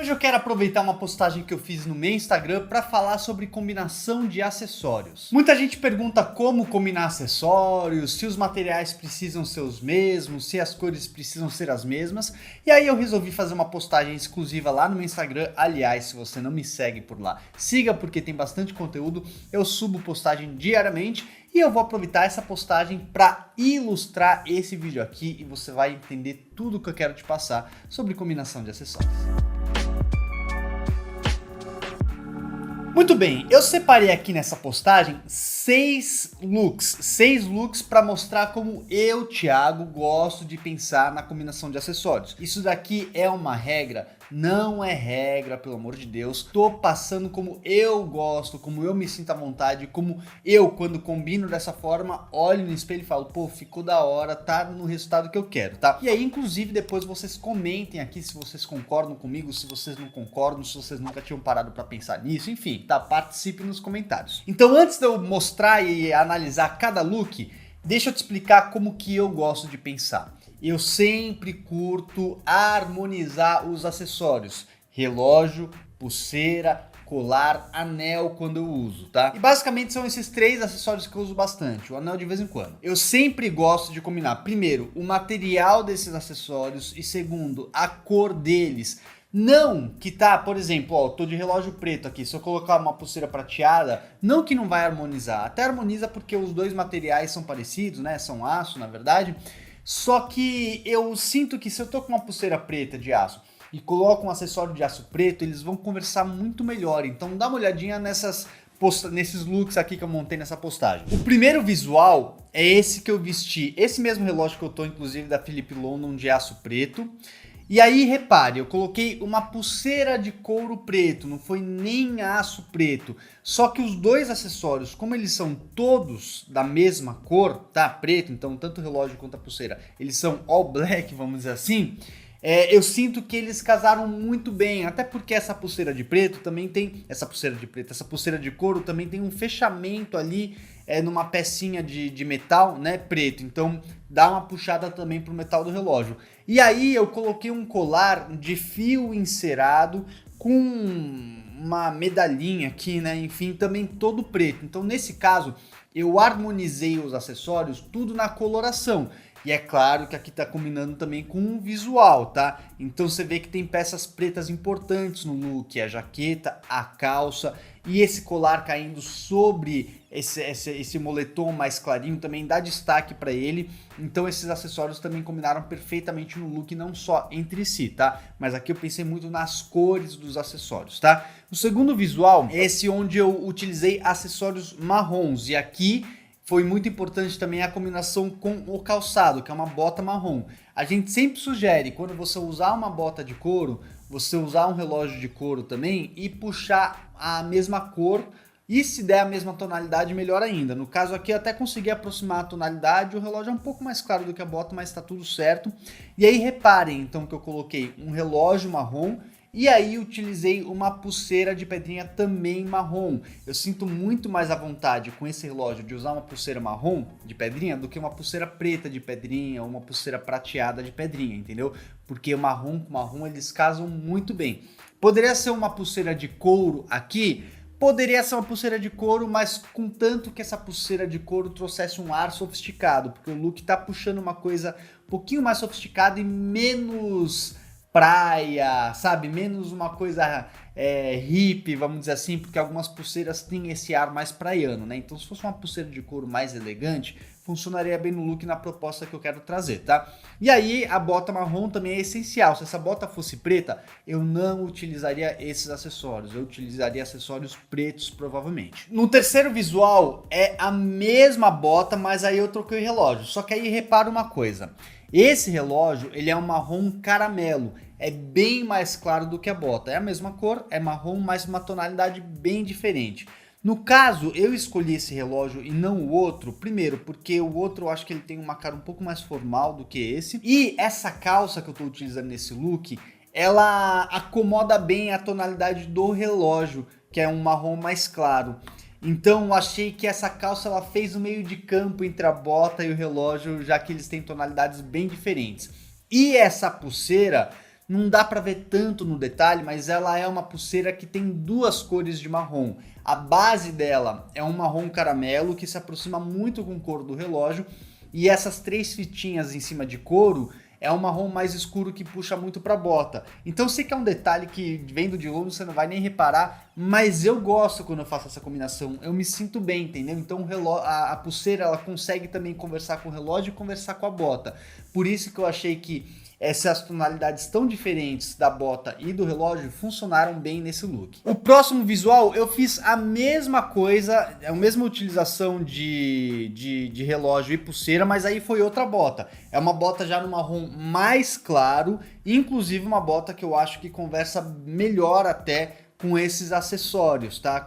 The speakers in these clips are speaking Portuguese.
Hoje eu quero aproveitar uma postagem que eu fiz no meu Instagram para falar sobre combinação de acessórios. Muita gente pergunta como combinar acessórios, se os materiais precisam ser os mesmos, se as cores precisam ser as mesmas. E aí eu resolvi fazer uma postagem exclusiva lá no meu Instagram. Aliás, se você não me segue por lá, siga porque tem bastante conteúdo. Eu subo postagem diariamente e eu vou aproveitar essa postagem para ilustrar esse vídeo aqui e você vai entender tudo que eu quero te passar sobre combinação de acessórios. Muito bem, eu separei aqui nessa postagem 6 looks para mostrar como eu, Thiago, gosto de pensar na combinação de acessórios. Isso daqui é uma regra? Não é regra, pelo amor de Deus. Tô passando como eu gosto, como eu me sinto à vontade, como eu, quando combino dessa forma, olho no espelho e falo, pô, ficou da hora, tá no resultado que eu quero, tá? E aí, inclusive, depois vocês comentem aqui se vocês concordam comigo, se vocês não concordam, se vocês nunca tinham parado para pensar nisso, enfim, tá? Participe nos comentários. Então, antes de eu mostrar e analisar cada look, deixa eu te explicar como que eu gosto de pensar. Eu sempre curto harmonizar os acessórios, relógio, pulseira, colar, anel quando eu uso, tá? E basicamente são esses 3 acessórios que eu uso bastante, o anel de vez em quando. Eu sempre gosto de combinar, primeiro, o material desses acessórios e segundo, a cor deles. Não que tá, por exemplo, ó, eu tô de relógio preto aqui, se eu colocar uma pulseira prateada, não que não vai harmonizar, até harmoniza porque os dois materiais são parecidos, né, são aço na verdade, só que eu sinto que se eu tô com uma pulseira preta de aço e coloco um acessório de aço preto, eles vão conversar muito melhor, então dá uma olhadinha nesses looks aqui que eu montei nessa postagem. O primeiro visual é esse que eu vesti, esse mesmo relógio que eu tô, inclusive da Philippe London de aço preto. E aí, repare, eu coloquei uma pulseira de couro preto, não foi nem aço preto. Só que os dois acessórios, como eles são todos da mesma cor, tá? Preto, então tanto o relógio quanto a pulseira, eles são all black, vamos dizer assim. Eu sinto que eles casaram muito bem, até porque essa pulseira de preto também tem, essa pulseira de couro também tem um fechamento ali numa pecinha de metal, né, preto, então dá uma puxada também pro metal do relógio. E aí eu coloquei um colar de fio encerado com uma medalhinha aqui, né, enfim, também todo preto. Então nesse caso eu harmonizei os acessórios tudo na coloração. E é claro que aqui tá combinando também com o visual, tá? Então você vê que tem peças pretas importantes no look, a jaqueta, a calça e esse colar caindo sobre esse moletom mais clarinho também dá destaque para ele. Então esses acessórios também combinaram perfeitamente no look, não só entre si, tá? Mas aqui eu pensei muito nas cores dos acessórios, tá? O segundo visual é esse onde eu utilizei acessórios marrons e aqui foi muito importante também a combinação com o calçado, que é uma bota marrom. A gente sempre sugere, quando você usar uma bota de couro, você usar um relógio de couro também e puxar a mesma cor. E se der a mesma tonalidade, melhor ainda. No caso aqui eu até consegui aproximar a tonalidade, o relógio é um pouco mais claro do que a bota, mas está tudo certo. E aí reparem então que eu coloquei um relógio marrom e aí utilizei uma pulseira de pedrinha também marrom. Eu sinto muito mais à vontade com esse relógio de usar uma pulseira marrom de pedrinha do que uma pulseira preta de pedrinha ou uma pulseira prateada de pedrinha, entendeu? Porque o marrom com marrom eles casam muito bem. Poderia ser uma pulseira de couro aqui, poderia ser uma pulseira de couro, mas contanto que essa pulseira de couro trouxesse um ar sofisticado, porque o look tá puxando uma coisa um pouquinho mais sofisticada e menos praia, sabe? Menos uma coisa hippie, vamos dizer assim, porque algumas pulseiras têm esse ar mais praiano, né? Então se fosse uma pulseira de couro mais elegante, funcionaria bem no look na proposta que eu quero trazer, tá? E aí a bota marrom também é essencial. Se essa bota fosse preta, eu não utilizaria esses acessórios, eu utilizaria acessórios pretos provavelmente. No terceiro visual é a mesma bota, mas aí eu troquei o relógio. Só que aí repara uma coisa, esse relógio ele é um marrom caramelo, é bem mais claro do que a bota, é a mesma cor, é marrom, mas uma tonalidade bem diferente. No caso, eu escolhi esse relógio e não o outro, primeiro porque o outro eu acho que ele tem uma cara um pouco mais formal do que esse, e essa calça que eu estou utilizando nesse look, ela acomoda bem a tonalidade do relógio, que é um marrom mais claro. Então eu achei que essa calça ela fez o meio de campo entre a bota e o relógio, já que eles têm tonalidades bem diferentes. E essa pulseira não dá para ver tanto no detalhe, mas ela é uma pulseira que tem duas cores de marrom. A base dela é um marrom caramelo que se aproxima muito com o couro do relógio, e essas três fitinhas em cima de couro é um marrom mais escuro que puxa muito para a bota. Então sei que é um detalhe que vendo de longe você não vai nem reparar, mas eu gosto quando eu faço essa combinação, eu me sinto bem, entendeu? Então a pulseira ela consegue também conversar com o relógio e conversar com a bota. Por isso que eu achei que essas tonalidades tão diferentes da bota e do relógio funcionaram bem nesse look. O próximo visual eu fiz a mesma coisa, a mesma utilização de relógio e pulseira, mas aí foi outra bota. É uma bota já no marrom mais claro, inclusive uma bota que eu acho que conversa melhor até com esses acessórios, tá?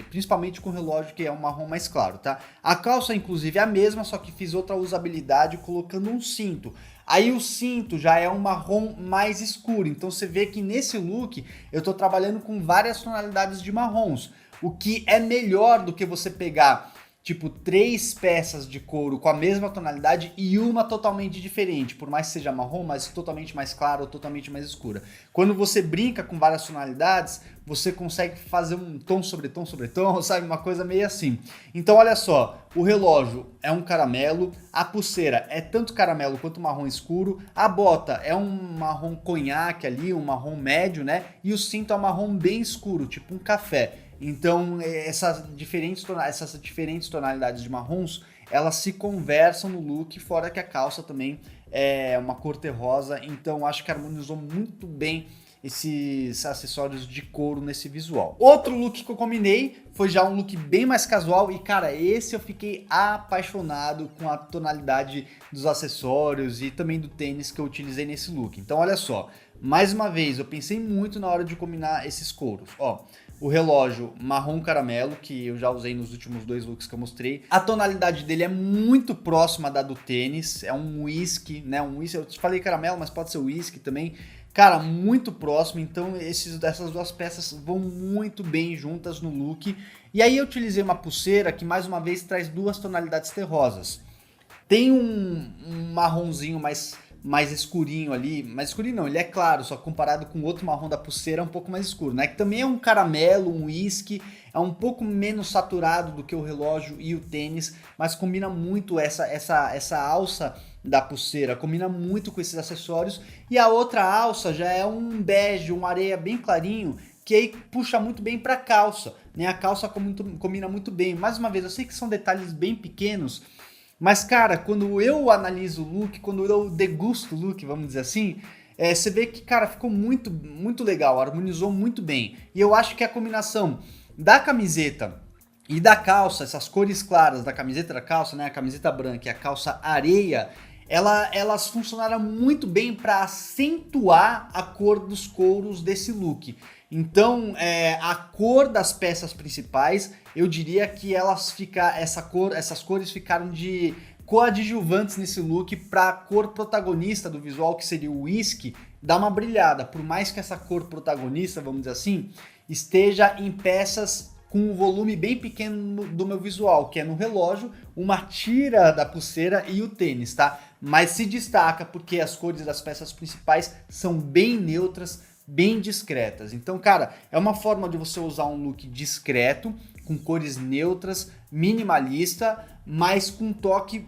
Principalmente com o relógio que é um marrom mais claro, tá? A calça inclusive é a mesma, só que fiz outra usabilidade colocando um cinto. Aí o cinto já é um marrom mais escuro, então você vê que nesse look eu tô trabalhando com várias tonalidades de marrons, o que é melhor do que você pegar tipo 3 peças de couro com a mesma tonalidade e uma totalmente diferente, por mais que seja marrom, mas totalmente mais clara ou totalmente mais escura. Quando você brinca com várias tonalidades, você consegue fazer um tom sobre tom sobre tom, sabe? Uma coisa meio assim. Então olha só, o relógio é um caramelo, a pulseira é tanto caramelo quanto marrom escuro, a bota é um marrom conhaque ali, um marrom médio, né? E o cinto é um marrom bem escuro, tipo um café. Então essas diferentes tonalidades de marrons, elas se conversam no look, fora que a calça também é uma cor terrosa, então acho que harmonizou muito bem esses acessórios de couro nesse visual. Outro look que eu combinei foi já um look bem mais casual e cara, esse eu fiquei apaixonado com a tonalidade dos acessórios e também do tênis que eu utilizei nesse look. Então olha só, mais uma vez eu pensei muito na hora de combinar esses couros, ó. O relógio marrom caramelo, que eu já usei nos últimos 2 looks que eu mostrei. A tonalidade dele é muito próxima da do tênis, é um whisky, né? Um whisky, eu te falei caramelo, mas pode ser whisky também. Cara, muito próximo, então essas duas peças vão muito bem juntas no look. E aí eu utilizei uma pulseira que mais uma vez traz 2 tonalidades terrosas. Tem um marronzinho mais escurinho ali, mais escurinho não, ele é claro, só que comparado com o outro marrom da pulseira é um pouco mais escuro, né? Que também é um caramelo, um whisky, é um pouco menos saturado do que o relógio e o tênis, mas combina muito essa alça da pulseira, combina muito com esses acessórios. E a outra alça já é um bege, um areia bem clarinho, que aí puxa muito bem para a calça, né? A calça combina muito bem. Mais uma vez, eu sei que são detalhes bem pequenos, mas, cara, quando eu analiso o look, quando eu degusto o look, vamos dizer assim, você vê que, cara, ficou muito, muito legal, harmonizou muito bem. E eu acho que a combinação da camiseta e da calça, essas cores claras da camiseta e da calça, né, a camiseta branca e a calça areia, elas funcionaram muito bem para acentuar a cor dos couros desse look. Então, a cor das peças principais, eu diria que essas cores ficaram de coadjuvantes nesse look para a cor protagonista do visual, que seria o whisky, dar uma brilhada. Por mais que essa cor protagonista, vamos dizer assim, esteja em peças com um volume bem pequeno do meu visual, que é no relógio, uma tira da pulseira e o tênis, tá? Mas se destaca porque as cores das peças principais são bem neutras, bem discretas. Então, cara, é uma forma de você usar um look discreto, com cores neutras, minimalista, mas com um toque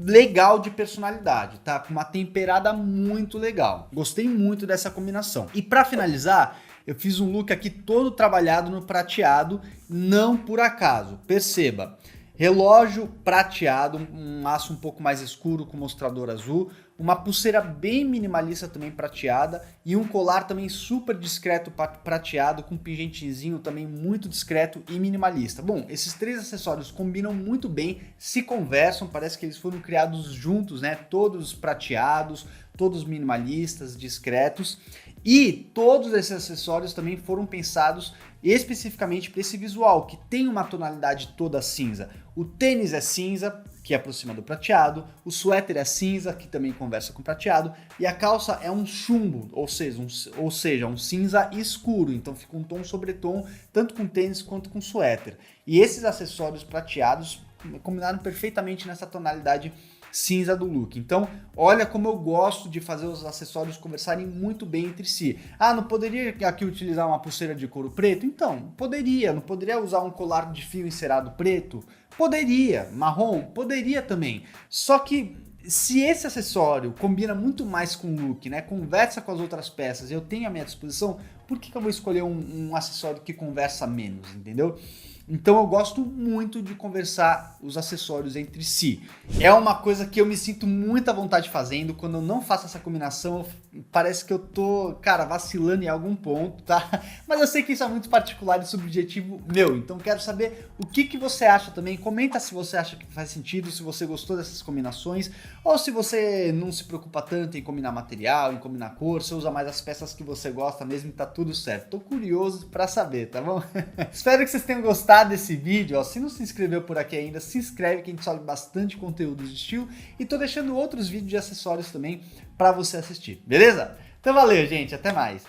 legal de personalidade, tá? Com uma temperada muito legal. Gostei muito dessa combinação. E para finalizar, eu fiz um look aqui todo trabalhado no prateado, não por acaso. Perceba, relógio prateado, um aço um pouco mais escuro com mostrador azul, uma pulseira bem minimalista também prateada e um colar também super discreto prateado com um pingentezinho também muito discreto e minimalista. Bom, esses 3 acessórios combinam muito bem, se conversam, parece que eles foram criados juntos, né? Todos prateados, todos minimalistas, discretos. E todos esses acessórios também foram pensados especificamente para esse visual, que tem uma tonalidade toda cinza. O tênis é cinza, que aproxima do prateado, o suéter é cinza, que também conversa com o prateado, e a calça é um chumbo, ou seja, um cinza escuro, então fica um tom sobre tom, tanto com tênis quanto com suéter. E esses acessórios prateados combinaram perfeitamente nessa tonalidade cinza do look. Então, olha como eu gosto de fazer os acessórios conversarem muito bem entre si. Ah, não poderia aqui utilizar uma pulseira de couro preto? Então, poderia. Não poderia usar um colar de fio encerado preto? Poderia. Marrom? Poderia também. Só que se esse acessório combina muito mais com o look, né, conversa com as outras peças e eu tenho à minha disposição, por que eu vou escolher um acessório que conversa menos, entendeu? Então eu gosto muito de conversar os acessórios entre si. É uma coisa que eu me sinto muita vontade fazendo. Quando eu não faço essa combinação, parece que eu tô, cara, vacilando em algum ponto, tá? Mas eu sei que isso é muito particular e subjetivo meu. Então quero saber o que você acha também. Comenta se você acha que faz sentido, se você gostou dessas combinações, ou se você não se preocupa tanto em combinar material, em combinar cor, você usa mais as peças que você gosta mesmo e tá tudo certo. Tô curioso pra saber, tá bom? Espero que vocês tenham gostado desse vídeo, ó. Se não se inscreveu por aqui ainda, se inscreve que a gente sobe bastante conteúdo de estilo e tô deixando outros vídeos de acessórios também para você assistir, beleza? Então valeu, gente, até mais!